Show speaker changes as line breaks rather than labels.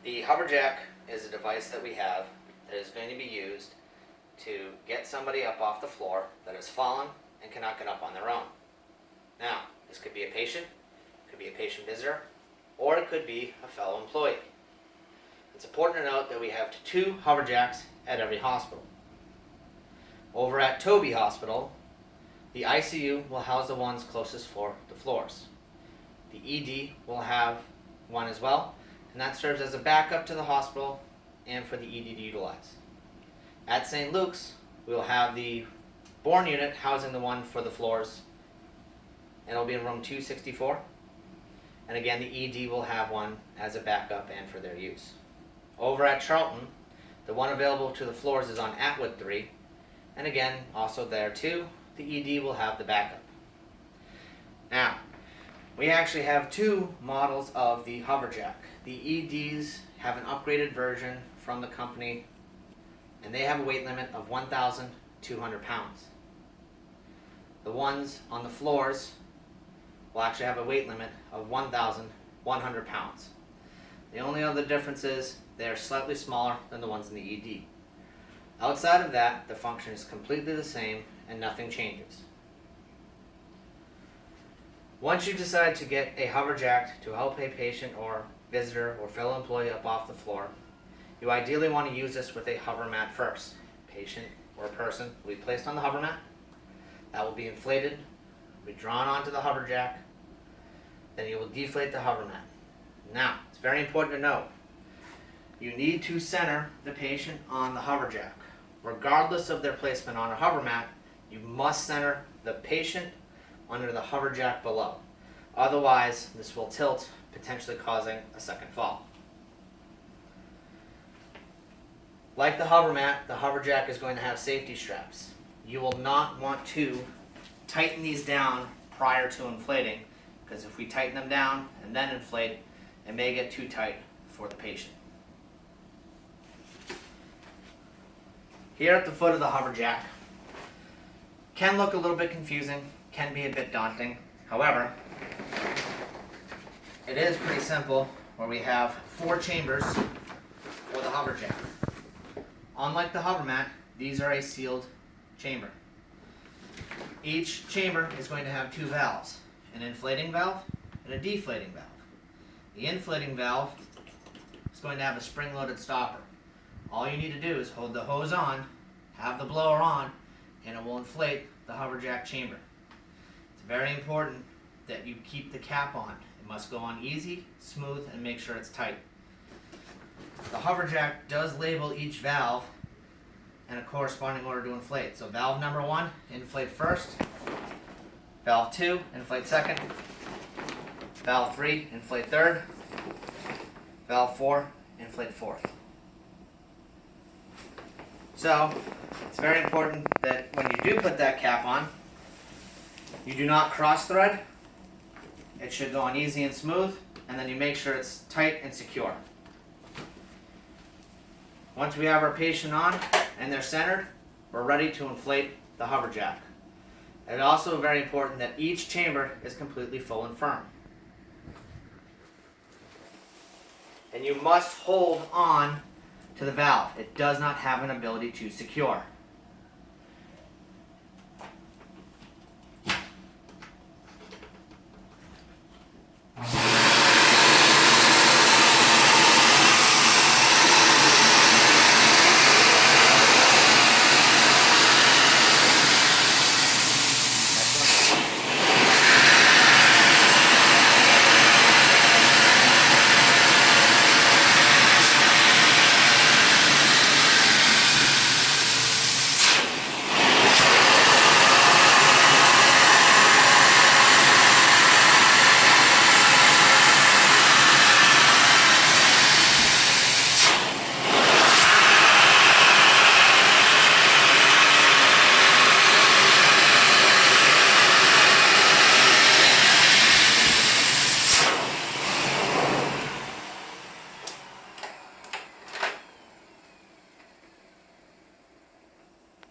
The Hoverjack is a device that we have that is going to be used to get somebody up off the floor that has fallen and cannot get up on their own. Now, this could be a patient, could be a patient visitor, or it could be a fellow employee. It's important to note that we have 2 Hoverjacks at every hospital. Over at Toby Hospital, the ICU will house the ones closest for the floors. The ED will have one as well, and that serves as a backup to the hospital and for the ED to utilize. At St. Luke's, we will have the born unit housing the one for the floors, and it'll be in room 264. And again, the ED will have one as a backup and for their use. Over at Charlton, the one available to the floors is on Atwood 3, and again, also there too, the ED will have the backup. Now, we actually have 2 models of the Hoverjack. The EDs have an upgraded version from the company, and they have a weight limit of 1,200 pounds. The ones on the floors will actually have a weight limit of 1,100 pounds. The only other difference is they are slightly smaller than the ones in the ED. Outside of that, the function is completely the same and nothing changes. Once you decide to get a Hoverjack to help a patient or visitor or fellow employee up off the floor, you ideally want to use this with a hover mat first. Patient or person will be placed on the hover mat. That will be inflated, be drawn onto the Hoverjack, then you will deflate the hover mat. Now, it's very important to note, you need to center the patient on the Hoverjack. Regardless of their placement on a hover mat, you must center the patient under the Hoverjack below. Otherwise, this will tilt, potentially causing a second fall. Like the hover mat, the Hoverjack is going to have safety straps. You will not want to tighten these down prior to inflating, because if we tighten them down and then inflate, it may get too tight for the patient. Here at the foot of the Hoverjack, can look a little bit confusing, can be a bit daunting. However, it is pretty simple, where we have 4 chambers for the Hoverjack. Unlike the hover mat, these are a sealed chamber. Each chamber is going to have 2 valves, an inflating valve and a deflating valve. The inflating valve is going to have a spring-loaded stopper. All you need to do is hold the hose on, have the blower on, and it will inflate the Hoverjack chamber. It's very important that you keep the cap on. It must go on easy, smooth, and make sure it's tight. The Hoverjack does label each valve and a corresponding order to inflate. So valve number 1, inflate first. Valve 2, inflate second. Valve 3, inflate third. Valve 4, inflate fourth. So, it's very important that when you do put that cap on, you do not cross thread. It should go on easy and smooth, and then you make sure it's tight and secure. Once we have our patient on and they're centered, we're ready to inflate the Hoverjack. It's also very important that each chamber is completely full and firm. And you must hold on to the valve. It does not have an ability to secure.